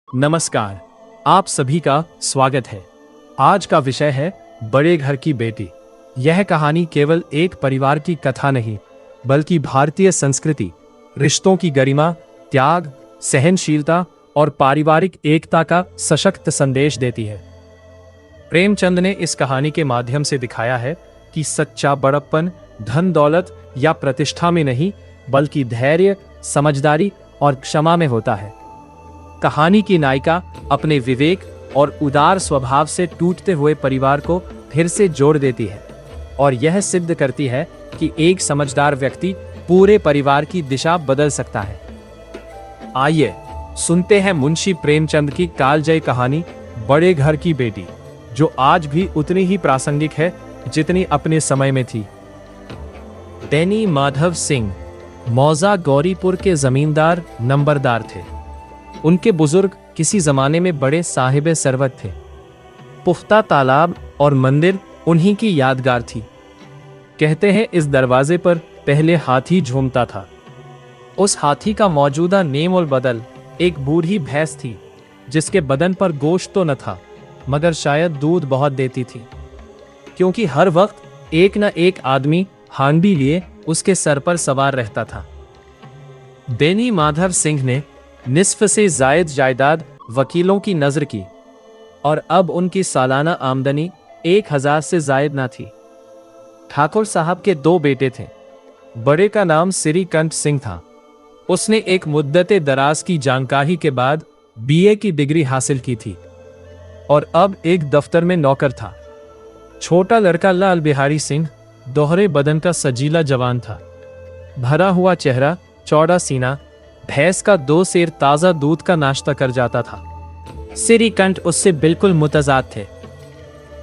नमस्कार, आप सभी का स्वागत है। आज का विषय है बड़े घर की बेटी। यह कहानी केवल एक परिवार की कथा नहीं, बल्कि भारतीय संस्कृति, रिश्तों की गरिमा, त्याग, सहनशीलता और पारिवारिक एकता का सशक्त संदेश देती है। प्रेमचंद ने इस कहानी के माध्यम से दिखाया है कि सच्चा बड़प्पन धन दौलत या प्रतिष्ठा में नहीं, बल्कि धैर्य, समझदारी और क्षमा में होता है। कहानी की नायिका अपने विवेक और उदार स्वभाव से टूटते हुए परिवार को फिर से जोड़ देती है और यह सिद्ध करती है कि एक समझदार व्यक्ति पूरे परिवार की दिशा बदल सकता है। आइए सुनते हैं मुंशी प्रेमचंद की कालजयी कहानी बड़े घर की बेटी, जो आज भी उतनी ही प्रासंगिक है जितनी अपने समय में थी। बेनी माधव सिंह मौजा गौरीपुर के जमींदार नंबरदार थे। उनके बुजुर्ग किसी जमाने में बड़े साहिब सरवत थे। पुख्ता तालाब और मंदिर उन्हीं की यादगार थी। कहते हैं इस दरवाजे पर पहले हाथी झूमता था। उस हाथी का मौजूदा नेम और बदल एक बूढ़ी भैंस थी, जिसके बदन पर गोश्त तो न था, मगर शायद दूध बहुत देती थी, क्योंकि हर वक्त एक न एक आदमी हांडी लिए उसके सर पर सवार रहता था। बेनी माधव सिंह ने निस्फ से जायद जायदाद वकीलों की नजर की और अब उनकी सालाना आमदनी 1000 से जायद ना थी। ठाकुर साहब के 2 बेटे थे। बड़े का नाम श्रीकंठ सिंह था। उसने एक मुद्दते दराज की जानकारी के बाद बीए की डिग्री हासिल की थी और अब एक दफ्तर में नौकर था। छोटा लड़का लाल बिहारी सिंह दोहरे बदन का सजीला जवान था। भरा हुआ चेहरा, चौड़ा सीना, भैंस का 2 सेर ताजा दूध का नाश्ता कर जाता था। श्रीकंठ उससे बिल्कुल मुतजाद थे।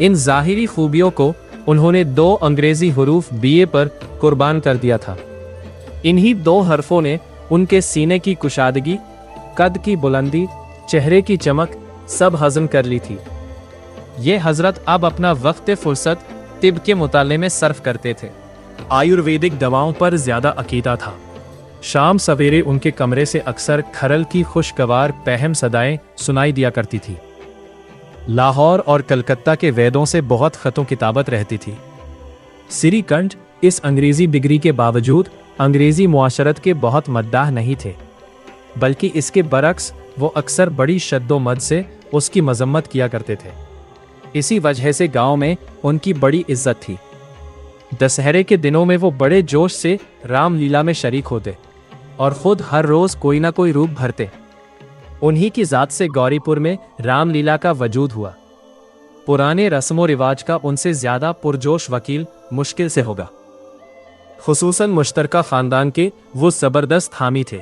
इन जाहिरी खूबियों को उन्होंने 2 अंग्रेजी हुरूफ बीए पर कुर्बान कर दिया था। इन्हीं 2 हरफों ने उनके सीने की कुशादगी, कद की बुलंदी, चेहरे की चमक सब हजम कर ली थी। ये हजरत अब अपना वक्त फुर्सत तिब के मुताले में सर्फ करते थे। आयुर्वेदिक दवाओं पर ज्यादा अकीदा था। शाम सवेरे उनके कमरे से अक्सर खरल की खुशगवार पहम सदाएं सुनाई दिया करती थी। लाहौर और कलकत्ता के वैदों से बहुत खतों किताबत रहती थी। श्रीकंठ इस अंग्रेजी डिग्री के बावजूद अंग्रेजी मुआशरत के बहुत मद्दाह नहीं थे, बल्कि इसके बरक्स वो अक्सर बड़ी शद्दोमद से उसकी मजम्मत किया करते थे। इसी वजह से गांव में उनकी बड़ी इज्जत थी। दशहरे के दिनों में वो बड़े जोश से रामलीला में शरीक होते और खुद हर रोज कोई ना कोई रूप भरते। उन्हीं की जात से गौरीपुर में रामलीला का वजूद हुआ। पुराने रस्मों रिवाज का उनसे ज्यादा पुरजोश वकील मुश्किल से होगा। खुसूसन मुश्तरका खानदान के वो जबरदस्त हामी थे।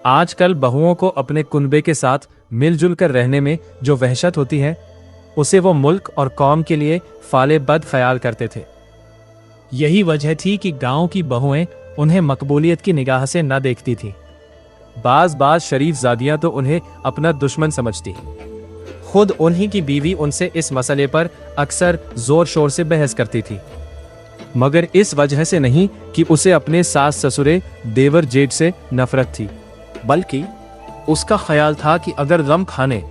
आजकल बहुओं को अपने कुनबे के साथ मिलजुल कर रहने में जो वहशत होती है, उसे वो मुल्क और कौम के लिए फाले बद ख्याल करते थे। यही वजह थी कि गांव की बहुएं उन्हें मकबूलियत की निगाह से न देखती थीं। बाज शरीफ जादियां तो उन्हें अपना दुश्मन समझती। खुद उन्हीं की बीवी उनसे इस मसले पर अक्सर जोर शोर से बहस करती थी, मगर इस वजह से नहीं कि उसे अपने सास ससुरे देवर जेठ से नफरत थी, बल्कि उसका ख्याल था कि अगर गम खाने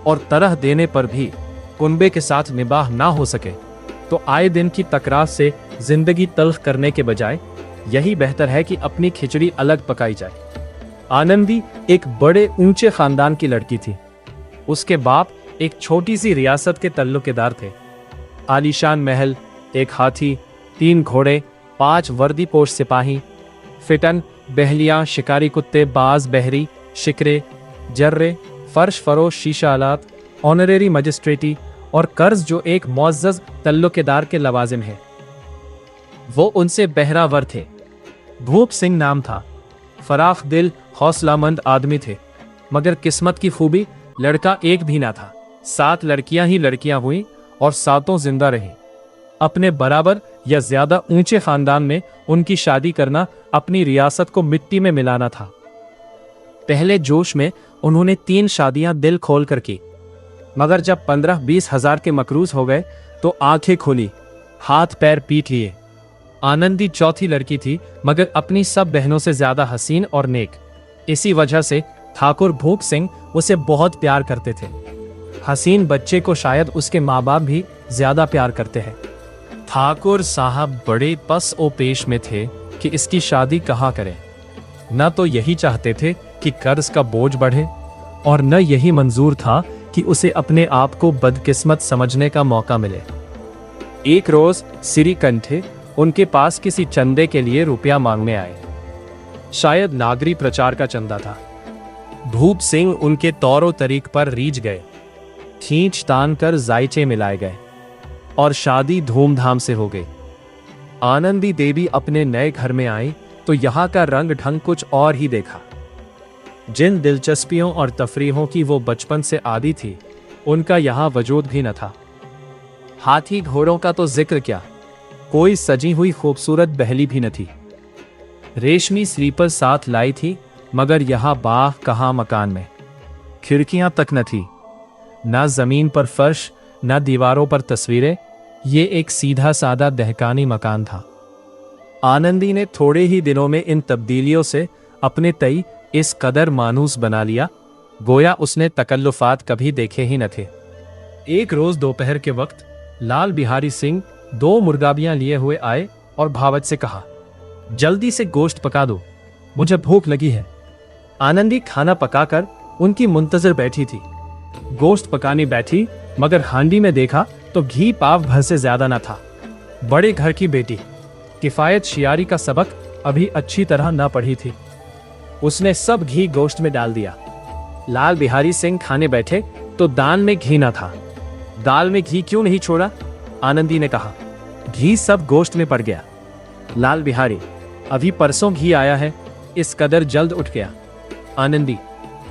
और तरह देने पर भी कुनबे के साथ निबाह ना हो सके तो आए दिन की तकरार से जिंदगी तल्ख करने के बजाय यही बेहतर है कि अपनी खिचड़ी अलग पकाई जाए। आनंदी एक बड़े ऊंचे खानदान की लड़की थी। उसके बाप एक छोटी सी रियासत के तल्लुकेदार थे। आलीशान महल, एक हाथी, 3 घोड़े, 5 वर्दीपोश सिपाही, फिटन, बहलियां, शिकारी कुत्ते, बाज, बहरी, शिकरे, जर्रे, फर्श फरोश, शीशा आलात, ऑनरेरी मजिस्ट्रेटी और कर्ज जो एक मुअज़्ज़ज़ तल्लुकेदार के लवाजिम है। वो उनसे बहरावर थे। भूप सिंह नाम था। फराख दिल, हौसलामंद आदमी थे, मगर किस्मत की खूबी लड़का एक भी ना था। 7 लड़कियां ही लड़कियां हुई और 7 जिंदा रही। अपने बराबर या ज्यादा ऊंचे खानदान में उनकी शादी करना अपनी रियासत को मिट्टी में मिलाना था। पहले जोश में उन्होंने 3 शादियां दिल खोल कर की, मगर जब 15-20 हजार के मकरूज हो गए तो आंखें खोली, हाथ पैर पीट लिए। आनंदी चौथी लड़की थी, मगर अपनी सब बहनों से ज्यादा हसीन और नेक। इसी वजह से ठाकुर भूप सिंह उसे बहुत प्यार करते थे। हसीन बच्चे को शायद उसके माँ बाप भी ज्यादा प्यार करते हैं। ठाकुर साहब बड़े पस ओ पेश में थे कि इसकी शादी कहाँ करें। न तो यही चाहते थे कि कर्ज का बोझ बढ़े और न यही मंजूर था कि उसे अपने आप को बदकिस्मत समझने का मौका मिले। एक रोज सिरीकंठे उनके पास किसी चंदे के लिए रुपया मांगने आए। शायद नागरी प्रचार का चंदा था। भूप सिंह उनके तौरो तरीक पर रीझ गए। खींच तान कर जायचे मिलाए गए और शादी धूमधाम से हो गई। आनंदी देवी अपने नए घर में आई तो यहाँ का रंग ढंग कुछ और ही देखा। जिन दिलचस्पियों और तफरीहों की वो बचपन से आदी थी, उनका यहाँ वजूद भी न था। हाथी घोड़ों का तो जिक्र क्या, कोई सजी हुई खूबसूरत बहली भी न थी। रेशमी स्लीपर साथ लाई थी, मगर यहाँ बाह कहाँ मकान में। खिड़कियां तक न थी, ना जमीन पर फर्श, ना दीवारों पर तस्वीरें। ये एक सीधा सादा दहकानी मकान था। आनंदी ने थोड़े ही दिनों में इन तब्दीलियों से अपने तई इस कदर मानूस बना लिया, गोया उसने तकल्लुफात कभी देखे ही न थे। एक रोज दोपहर के वक्त लाल बिहारी सिंह 2 मुर्गाबियां लिए हुए आए और भावच से कहा, जल्दी से गोश्त पका दो, मुझे भूख लगी है। आनंदी खाना पकाकर उनकी मुंतजर बैठी थी। गोश्त पकाने बैठी, मगर हांडी में देखा तो घी पाव भर से ज्यादा न था। बड़े घर की बेटी किफायत शियारी का सबक अभी अच्छी तरह न पढ़ी थी। उसने सब घी गोश्त में डाल दिया। लाल बिहारी सिंह खाने बैठे तो दान में घी न था। दाल में घी क्यों नहीं छोड़ा? आनंदी ने कहा। घी सब गोश्त में पड़ गया। लाल बिहारी, अभी परसों घी आया है, इस कदर जल्द उठ गया। आनंदी,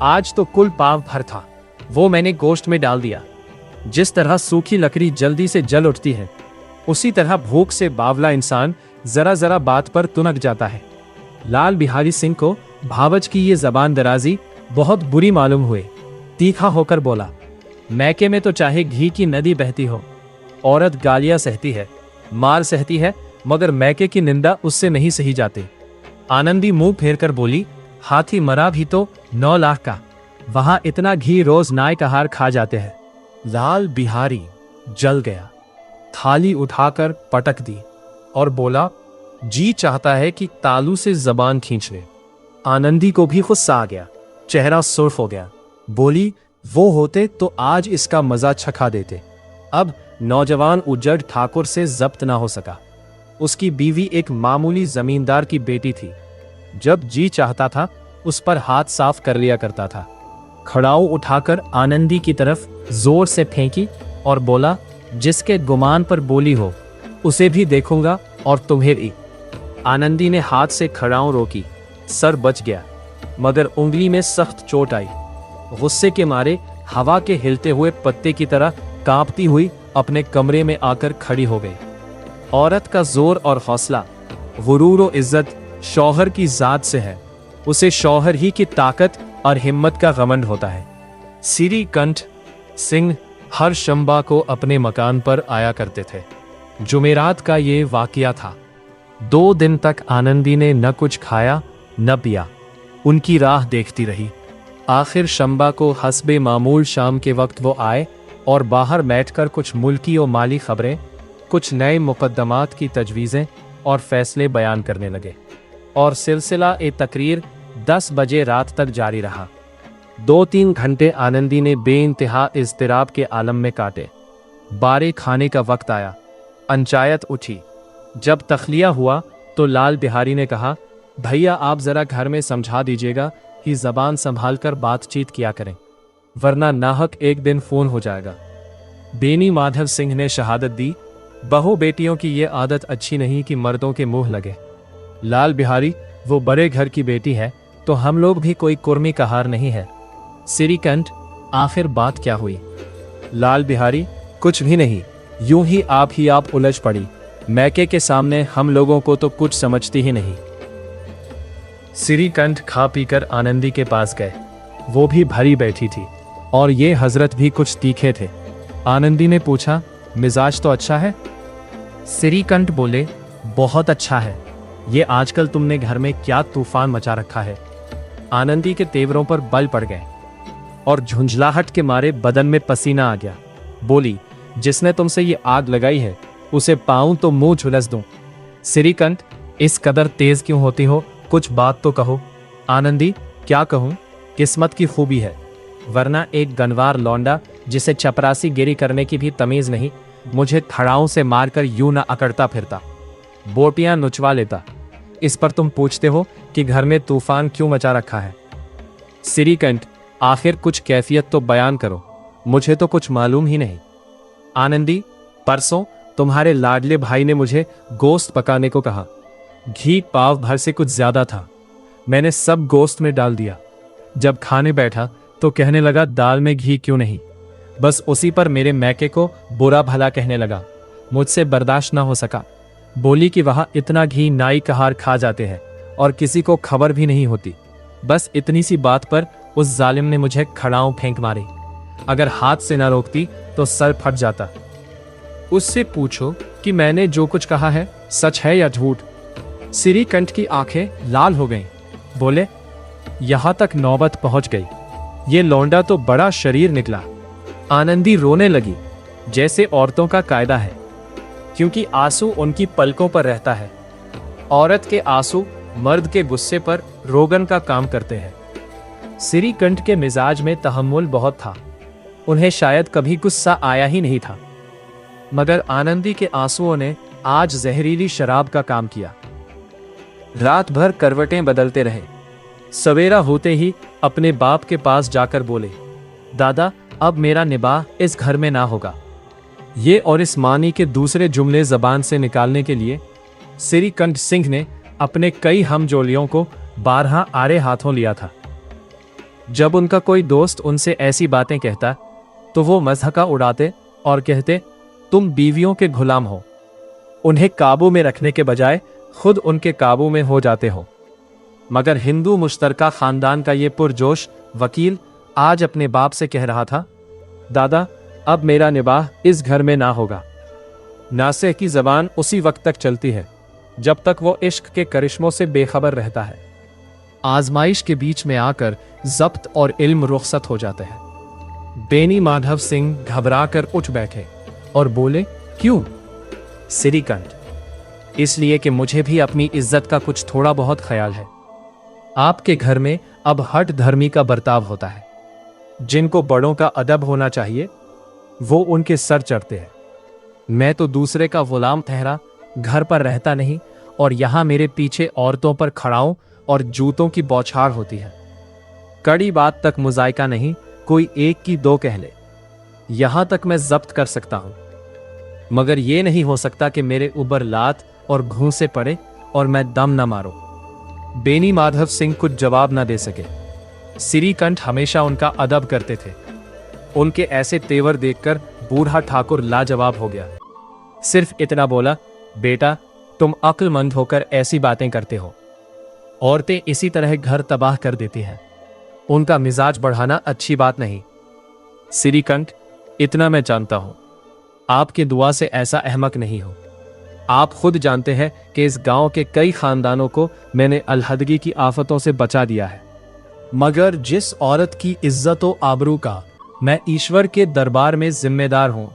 आज तो कुल पाव भर था, वो मैंने गोश्त में डाल दिया। जिस तरह सूखी लकड़ी जल्दी से जल उठती है, उसी तरह भूख से बावला इंसान जरा जरा बात पर तुनक जाता है। लाल बिहारी सिंह को भावच की ये जबान दराजी बहुत बुरी मालूम हुई। तीखा होकर बोला, मैके में तो चाहे घी की नदी बहती हो, औरत गालियां सहती है, मार सहती है, मगर मैके की निंदा उससे नहीं सही जाती। आनंदी मुंह फेर कर बोली, हाथी मरा भी तो 9 लाख का, वहां इतना घी रोज नाय का हार खा जाते हैं। लाल बिहारी जल गया, थाली उठाकर पटक दी और बोला, जी चाहता है कि तालू से जबान खींच ले। आनंदी को भी गुस्सा आ गया, चेहरा सुर्ख हो गया। बोली, वो होते तो आज इसका मजा चखा देते। अब नौजवान उज्जड़ ठाकुर से जब्त ना हो सका। उसकी बीवी एक मामूली जमींदार की बेटी थी। जब जी चाहता था उस पर हाथ साफ कर लिया करता था। खड़ाऊ उठाकर आनंदी की तरफ जोर से फेंकी और बोला, जिसके गुमान पर बोली हो उसे भी देखूंगा और तुम्हें भी। आनंदी ने हाथ से खड़ाऊ रोकी, सर बच गया, मगर उंगली में सख्त चोट आई। गुस्से के मारे हवा के हिलते हुए पत्ते की तरह कांपती हुई अपने कमरे में आकर खड़ी हो गई। औरत का जोर और हौसला, गुरूर और इज्जत शौहर की जात से है। उसे शौहर ही की ताकत और हिम्मत का घमंड होता है। सिरीकंठ सिंह हर शंबा को अपने मकान पर आया करते थे। जुमेरात का ये वाकया था। 2 दिन तक आनंदी ने न कुछ खाया न पिया, उनकी राह देखती रही। आखिर शंबा को हस्बे मामूल शाम के वक्त वो आए और बाहर बैठकर कुछ मुल्की और माली खबरें, कुछ नए मुकद्दमात की तजवीज़ें और फैसले बयान करने लगे और सिलसिला ए तकरीर 10 बजे रात तक जारी रहा। 2-3 घंटे आनंदी ने बेइंतहा इज़्तिराब के आलम में काटे। बारे खाने का वक्त आया, पंचायत उठी। जब तखलिया हुआ तो लाल बिहारी ने कहा, भैया आप जरा घर में समझा दीजिएगा कि जबान संभाल कर बातचीत किया करें, वरना नाहक एक दिन फोन हो जाएगा। बेनी माधव सिंह ने शहादत दी, बहू बेटियों की ये आदत अच्छी नहीं कि मर्दों के मुंह लगे। लाल बिहारी, वो बड़े घर की बेटी है तो हम लोग भी कोई कुर्मी का हार नहीं है। सिरीकंठ, आखिर बात क्या हुई? लाल बिहारी, कुछ भी नहीं, यूं ही आप उलझ पड़ी। मैके के सामने हम लोगों को तो कुछ समझती ही नहीं। सिरीकंठ खा पीकर आनंदी के पास गए। वो भी भरी बैठी थी और ये हजरत भी कुछ तीखे थे। आनंदी ने पूछा, मिजाज तो अच्छा है? सिरीकंठ बोले, बहुत अच्छा है। ये आजकल तुमने घर में क्या तूफान मचा रखा है। आनंदी के तेवरों पर बल पड़ गए और झुंझलाहट के मारे बदन में पसीना आ गया। बोली, जिसने तुमसे ये आग लगाई है उसे पाऊं तो मुंह झुलस दूं। सिरीकंठ, इस कदर तेज क्यों होती हो? कुछ बात तो कहो। आनंदी, क्या कहूं? किस्मत की खूबी है, वरना एक गनवार लौंडा जिसे चपरासी गिरी करने की भी तमीज नहीं, मुझे थड़ाओं से मारकर यूं न अकड़ता फिरता, बोटियां नुचवा लेता। इस पर तुम पूछते हो कि घर में तूफान क्यों मचा रखा है। सिरीकंठ, आखिर कुछ कैफियत तो बयान करो, मुझे तो कुछ मालूम ही नहीं। आनंदी, परसों तुम्हारे लाडले भाई ने मुझे गोश्त पकाने को कहा। घी पाव भर से कुछ ज्यादा था, मैंने सब गोश्त में डाल दिया। जब खाने बैठा तो कहने लगा, दाल में घी क्यों नहीं। बस उसी पर मेरे मैके को बुरा भला कहने लगा। मुझसे बर्दाश्त ना हो सका। बोली कि वहां इतना घी नाई कहार खा जाते हैं और किसी को खबर भी नहीं होती। बस इतनी सी बात पर उस जालिम ने मुझे खड़ाऊं फेंक मारी। अगर हाथ से ना रोकती तो सर फट जाता। उससे पूछो कि मैंने जो कुछ कहा है सच है या झूठ। सिरीकंठ की आंखें लाल हो गईं। बोले, यहां तक नौबत पहुंच गई। ये लौंडा तो बड़ा शरीर निकला। आनंदी रोने लगी, जैसे औरतों का कायदा है, क्योंकि आंसू उनकी पलकों पर रहता है। औरत के आंसू मर्द के गुस्से पर रोगन का काम करते हैं। सिरीकंठ के मिजाज में तहम्मुल बहुत था, उन्हें शायद कभी गुस्सा आया ही नहीं था। मगर आनंदी के आंसुओं ने आज जहरीली शराब का काम किया। रात भर करवटें बदलते रहे। सवेरा होते ही अपने बाप के पास जाकर बोले, दादा, अब मेरा निबाह इस घर में ना होगा। ये और इस मानी के दूसरे जुमले जबान से निकालने के लिए सिरीकंठ सिंह ने अपने कई हमजोलियों को 12 आरे हाथों लिया था। जब उनका कोई दोस्त उनसे ऐसी बातें कहता तो वो मज़हका उड़ाते और कहते, तुम बीवियों के गुलाम हो, उन्हें काबू में रखने के बजाय खुद उनके काबू में हो जाते हो। मगर हिंदू मुश्तरका खानदान का ये पुरजोश वकील आज अपने बाप से कह रहा था, दादा, अब मेरा निबाह इस घर में ना होगा। नासे की जबान उसी वक्त तक चलती है जब तक वो इश्क के करिश्मों से बेखबर रहता है। आजमाइश के बीच में आकर जब्त और इल्म रुखसत हो जाते हैं। बेनी माधव सिंह घबराकर उठ बैठे और बोले, क्यों? सिरीकंठ, इसलिए कि मुझे भी अपनी इज्जत का कुछ थोड़ा बहुत ख्याल है। आपके घर में अब हठ धर्मी का बर्ताव होता है। जिनको बड़ों का अदब होना चाहिए वो उनके सर चढ़ते हैं। मैं तो दूसरे का गुलाम ठहरा घर पर रहता नहीं, और यहां मेरे पीछे औरतों पर खड़ाओं और जूतों की बौछार होती है। कड़ी बात तक मुजायका नहीं, कोई एक की दो कह ले, यहां तक मैं जब्त कर सकता हूं। मगर यह नहीं हो सकता कि मेरे ऊपर लात और घूंसे पड़े और मैं दम न मारूं। बेनी माधव सिंह कुछ जवाब न दे सके। सिरीकंठ हमेशा उनका अदब करते थे। उनके ऐसे तेवर देखकर बूढ़ा ठाकुर लाजवाब हो गया। सिर्फ इतना बोला, बेटा, तुम अक्लमंद होकर ऐसी बातें करते हो। औरतें इसी तरह घर तबाह कर देती हैं। उनका मिजाज बढ़ाना अच्छी बात नहीं। सिरीकंठ, इतना मैं जानता हूं, आपकी दुआ से ऐसा अहमक नहीं हो। आप खुद जानते हैं कि इस गांव के कई खानदानों को मैंने अलहदगी की आफतों से बचा दिया है। मगर जिस औरत की इज्जत व आबरू का मैं ईश्वर के दरबार में जिम्मेदार हूं,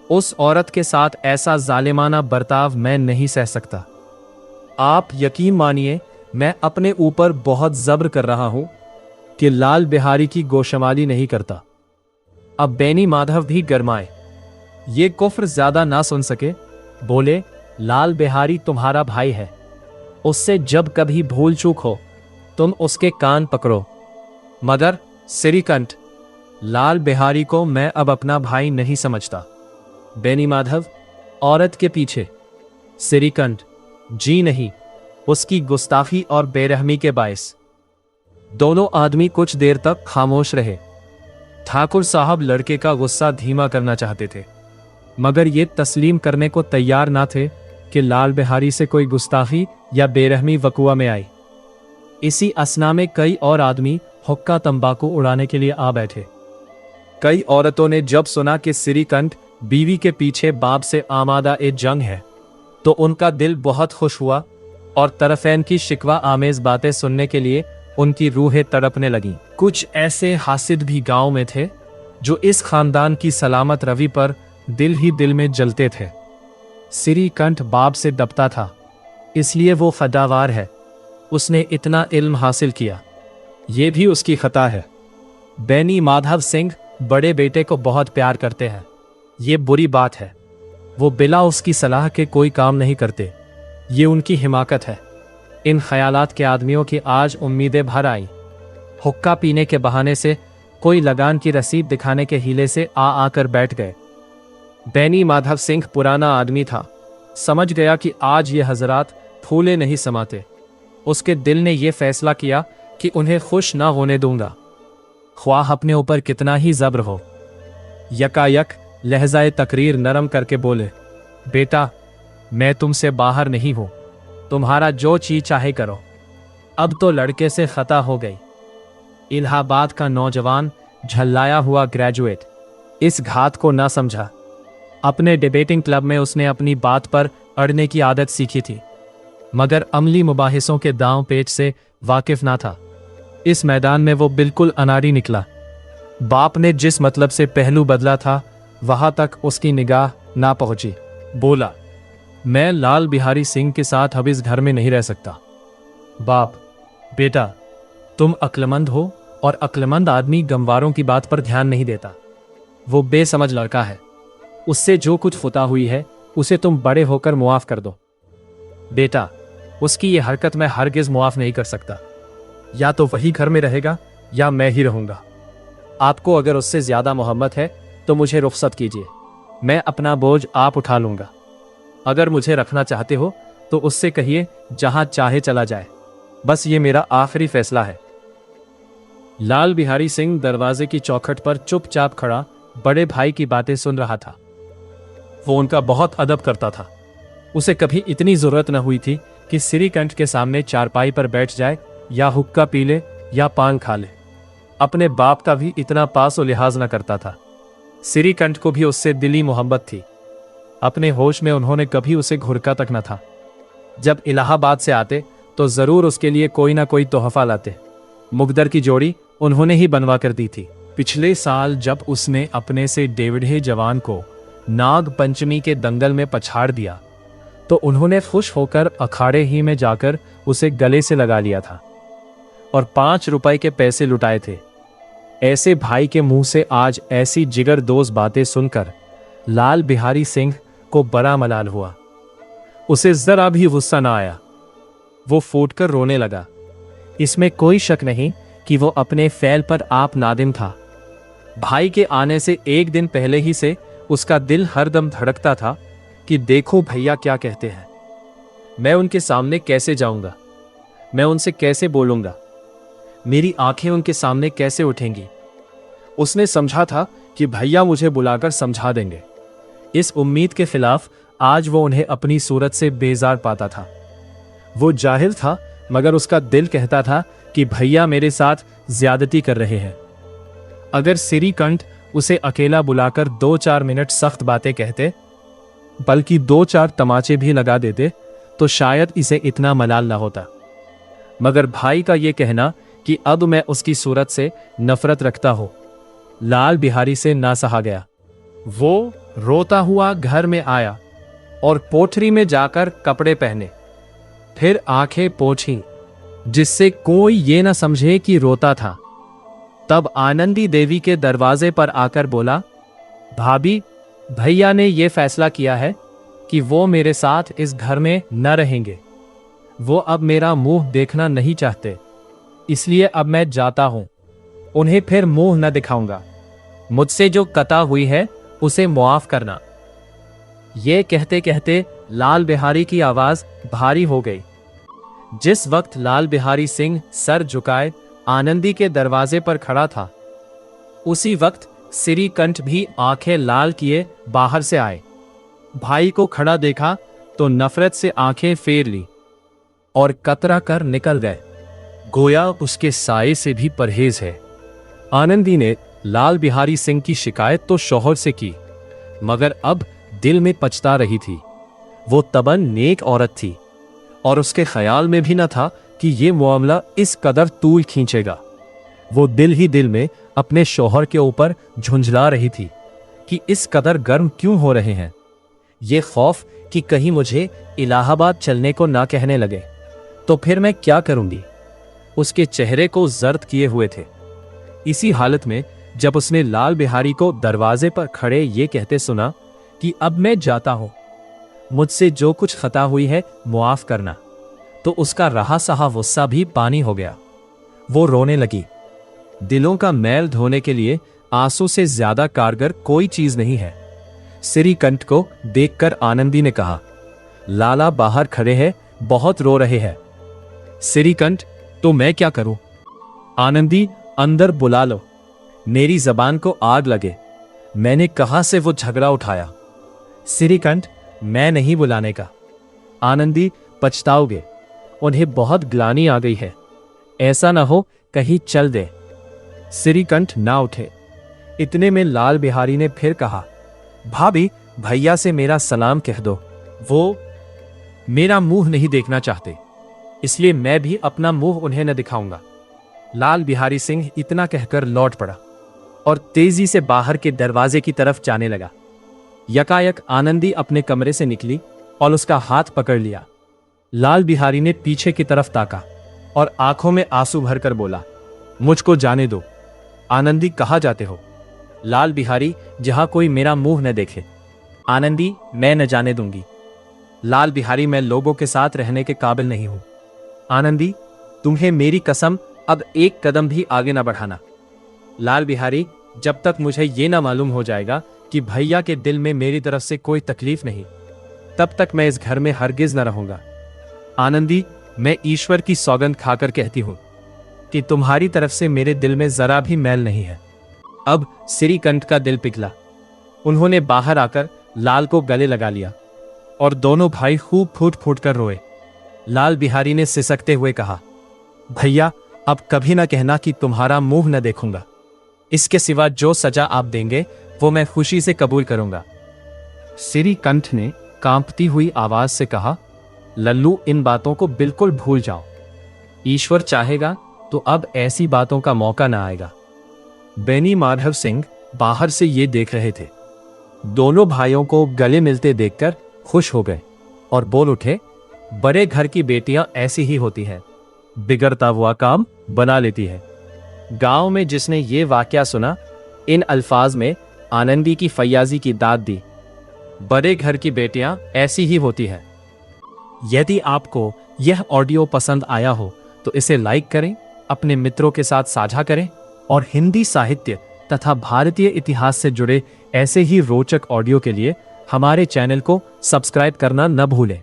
उस औरत के साथ ऐसा जालिमाना बर्ताव मैं नहीं सह सकता। आप यकीन मानिए, मैं अपने ऊपर बहुत जब्र कर रहा हूं कि लाल बिहारी की गोशमाली नहीं करता। अब बेनी माधव भी गरमाए। ये कुफ्र ज्यादा ना सुन सके, बोले, लाल बिहारी तुम्हारा भाई है, उससे जब कभी भूल चूक हो तुम उसके कान पकड़ो। मगर सिरीकंठ, लाल बिहारी को मैं अब अपना भाई नहीं समझता। बेनी माधव, औरत के पीछे। सिरीकंठ, जी नहीं, उसकी गुस्ताखी और बेरहमी के बायस। दोनों आदमी कुछ देर तक खामोश रहे। ठाकुर साहब लड़के का गुस्सा धीमा करना चाहते थे, मगर ये तस्लीम करने को तैयार ना थे कि लाल बिहारी से कोई गुस्ताखी या बेरहमी वकुआ में आई। इसी असना में कई और आदमी हुक्का तंबाकू उड़ाने के लिए आ बैठे। कई औरतों ने जब सुना कि सिरीकंठ बीवी के पीछे बाप से आमादा ए जंग है, तो उनका दिल बहुत खुश हुआ और तरफैन की शिकवा आमेज बातें सुनने के लिए उनकी रूहें तड़पने लगीं। कुछ ऐसे हासिद भी गांव में थे जो इस खानदान की सलामत रवि पर दिल ही दिल में जलते थे। सिरीकंठ बाप से दबता था, इसलिए वो फदावार है। उसने इतना इल्म हासिल किया, ये भी उसकी खता है। बैनी माधव सिंह बड़े बेटे को बहुत प्यार करते हैं, ये बुरी बात है। वो बिना उसकी सलाह के कोई काम नहीं करते, ये उनकी हिमाकत है। इन ख्यालात के आदमियों की आज उम्मीदें भर आई। हुक्का पीने के बहाने से, कोई लगान की रसीद दिखाने के हीले से आकर बैठ गए। बैनी माधव सिंह पुराना आदमी था, समझ गया कि आज ये हजरात फूले नहीं समाते। उसके दिल ने यह फैसला किया कि उन्हें खुश ना होने दूंगा, ख्वाह अपने ऊपर कितना ही जब्र हो। यकायक लहजाए तकरीर नरम करके बोले, बेटा, मैं तुमसे बाहर नहीं हूं, तुम्हारा जो चीज चाहे करो। अब तो लड़के से खता हो गई। इलाहाबाद का नौजवान झल्लाया हुआ ग्रेजुएट इस घात को ना समझा। अपने डिबेटिंग क्लब में उसने अपनी बात पर अड़ने की आदत सीखी थी, मगर अमली मुबाहिसों के दांव पेच से वाकिफ ना था। इस मैदान में वो बिल्कुल अनाड़ी निकला। बाप ने जिस मतलब से पहलू बदला था, वहां तक उसकी निगाह ना पहुंची। बोला, मैं लाल बिहारी सिंह के साथ अब इस घर में नहीं रह सकता। बाप, बेटा, तुम अक्लमंद हो और अक्लमंद आदमी गमवारों की बात पर ध्यान नहीं देता। वो बेसमझ लड़का है, उससे जो कुछ फुता हुई है उसे तुम बड़े होकर मुआफ कर दो। बेटा, उसकी ये हरकत मैं हरगिज मुआफ नहीं कर सकता। या तो वही घर में रहेगा या मैं ही रहूंगा। आपको अगर उससे ज्यादा मोहब्बत है तो मुझे रुख्सत कीजिए, मैं अपना बोझ आप उठा लूंगा। अगर मुझे रखना चाहते हो तो उससे कहिए जहां चाहे चला जाए, बस ये मेरा आखिरी फैसला है। लाल बिहारी सिंह दरवाजे की चौखट पर चुपचाप खड़ा बड़े भाई की बातें सुन रहा था। वो उनका बहुत अदब करता था। उसे कभी इतनी जरूरत न हुई थी कि सिरीकंठ के सामने चारपाई पर बैठ जाए या हुक्का पी ले या पान खा ले। अपने बाप का भी इतना पास और लिहाज न करता था। सिरीकंठ को भी उससे दिली मोहब्बत थी। अपने होश में उन्होंने कभी उसे घुरका तक न था। जब इलाहाबाद से आते तो जरूर उसके लिए कोई ना कोई तोहफा लाते। मुकद्दर की जोड़ी उन्होंने ही बनवा कर दी थी। पिछले साल जब उसने अपने से डेविडे जवान को नाग पंचमी के दंगल में पछाड़ दिया तो उन्होंने खुश होकर अखाड़े ही में जाकर उसे गले से लगा लिया था और 5 रुपए के पैसे लुटाए थे। ऐसे भाई के मुंह से आज ऐसी जिगरदोज बातें सुनकर लाल बिहारी सिंह को बड़ा मलाल हुआ। उसे जरा भी गुस्सा ना आया। वो फूटकर रोने लगा। इसमें कोई शक नहीं कि वो अपने फैल पर आप नादिम था। भाई के आने से एक दिन पहले ही से उसका दिल हरदम धड़कता था कि देखो भैया क्या कहते हैं। मैं उनके सामने कैसे जाऊंगा, मैं उनसे कैसे बोलूंगा, मेरी आंखें उनके सामने कैसे उठेंगी। उसने समझा था कि भैया मुझे बुलाकर समझा देंगे। इस उम्मीद के खिलाफ आज वो उन्हें अपनी सूरत से बेजार पाता था। वो जाहिल था, मगर उसका दिल कहता था कि भैया मेरे साथ ज्यादती कर रहे हैं। अगर सिरीकंठ उसे अकेला बुलाकर 2-4 मिनट सख्त बातें कहते, बल्कि 2-4 तमाचे भी लगा देते, तो शायद इसे इतना मलाल ना होता। मगर भाई का ये कहना कि अब मैं उसकी सूरत से नफरत रखता हूं, लाल बिहारी से ना सहा गया। वो रोता हुआ घर में आया और पोटरी में जाकर कपड़े पहने, फिर आंखें पोंछी जिससे कोई ये न समझे कि रोता था। तब आनंदी देवी के दरवाजे पर आकर बोला, भाभी, भैया ने यह फैसला किया है कि वो मेरे साथ इस घर में न रहेंगे। वो अब मेरा मुंह देखना नहीं चाहते, इसलिए अब मैं जाता हूं। उन्हें फिर मुंह न दिखाऊंगा। मुझसे जो कता हुई है उसे मुआफ करना। ये कहते कहते लाल बिहारी की आवाज भारी हो गई। जिस वक्त लाल बिहारी सिंह सर झुकाए आनंदी के दरवाजे पर खड़ा था, उसी वक्त सिरीकंठ भी आंखें लाल किए बाहर से आए। भाई को खड़ा देखा तो नफरत से आंखें फेर ली और कतरा कर निकल गए, गोया उसके साये से भी परहेज है। आनंदी ने लाल बिहारी सिंह की शिकायत तो शौहर से की, मगर अब दिल में पछता रही थी। वो तबन नेक औरत थी और उसके ख्याल में भी न था कि ये मामला इस कदर तूल खींचेगा। वो दिल ही दिल में अपने शौहर के ऊपर झुंझला रही थी कि इस कदर गर्म क्यों हो रहे हैं। ये खौफ कि कहीं मुझे इलाहाबाद चलने को ना कहने लगे तो फिर मैं क्या करूंगी। उसके चेहरे को जर्द किए हुए थे। इसी हालत में जब उसने लाल बिहारी को दरवाजे पर खड़े ये कहते सुना कि अब मैं जाता हूं, मुझसे जो कुछ खता हुई है मुआफ करना, तो उसका रहा सहा गुस्सा भी पानी हो गया। वो रोने लगी। दिलों का मैल धोने के लिए आंसू से ज्यादा कारगर कोई चीज नहीं है। सिरीकंठ को देखकर आनंदी ने कहा, लाला बाहर खड़े हैं, बहुत रो रहे हैं। सिरीकंठ, तो मैं क्या करूं? आनंदी, अंदर बुला लो। मेरी जबान को आग लगे, मैंने कहां से वो झगड़ा उठाया। सिरीकंठ, मैं नहीं बुलाने का। आनंदी, पछताओगे, उन्हें बहुत ग्लानि आ गई है, ऐसा ना हो कहीं चल दे। सिरीकंठ ना उठे। इतने में लाल बिहारी ने फिर कहा, भाभी, भैया से मेरा सलाम कह दो, वो मेरा मुंह नहीं देखना चाहते, इसलिए मैं भी अपना मुंह उन्हें न दिखाऊंगा। लाल बिहारी सिंह इतना कहकर लौट पड़ा और तेजी से बाहर के दरवाजे की तरफ जाने लगा। यकायक आनंदी अपने कमरे से निकली और उसका हाथ पकड़ लिया। लाल बिहारी ने पीछे की तरफ ताका और आंखों में आंसू भरकर बोला, मुझको जाने दो। आनंदी, कहाँ जाते हो? लाल बिहारी, जहां कोई मेरा मुंह न देखे। आनंदी, मैं न जाने दूंगी। लाल बिहारी, मैं लोगों के साथ रहने के काबिल नहीं हूं। आनंदी, तुम्हें मेरी कसम अब एक कदम भी आगे न बढ़ाना। लाल बिहारी, जब तक मुझे ये ना मालूम हो जाएगा कि भैया के दिल में मेरी तरफ से कोई तकलीफ नहीं, तब तक मैं इस घर में हरगिज न रहूंगा। आनंदी, मैं ईश्वर की सौगंध खाकर कहती हूं कि तुम्हारी तरफ से मेरे दिल में जरा भी मैल नहीं है। अब सिरीकंठ का दिल पिघला। उन्होंने बाहर आकर लाल को गले लगा लिया और दोनों भाई खूब फूट फूट कर रोए। लाल बिहारी ने सिसकते हुए कहा, भैया, अब कभी ना कहना कि तुम्हारा मुंह न देखूंगा। इसके सिवा जो सजा आप देंगे वो मैं खुशी से कबूल करूंगा। सिरीकंठ ने कांपती हुई आवाज से कहा, लल्लू, इन बातों को बिल्कुल भूल जाओ। ईश्वर चाहेगा तो अब ऐसी बातों का मौका ना आएगा। बेनी माधव सिंह बाहर से ये देख रहे थे। दोनों भाइयों को गले मिलते देखकर खुश हो गए और बोल उठे, बड़े घर की बेटियां ऐसी ही होती हैं, बिगड़ता हुआ काम बना लेती है। गांव में जिसने ये वाकया सुना, इन अल्फाज में आनंदी की फैयाजी की दाद दी, बड़े घर की बेटियां ऐसी ही होती हैं। यदि आपको यह ऑडियो पसंद आया हो तो इसे लाइक करें, अपने मित्रों के साथ साझा करें और हिंदी साहित्य तथा भारतीय इतिहास से जुड़े ऐसे ही रोचक ऑडियो के लिए हमारे चैनल को सब्सक्राइब करना न भूलें।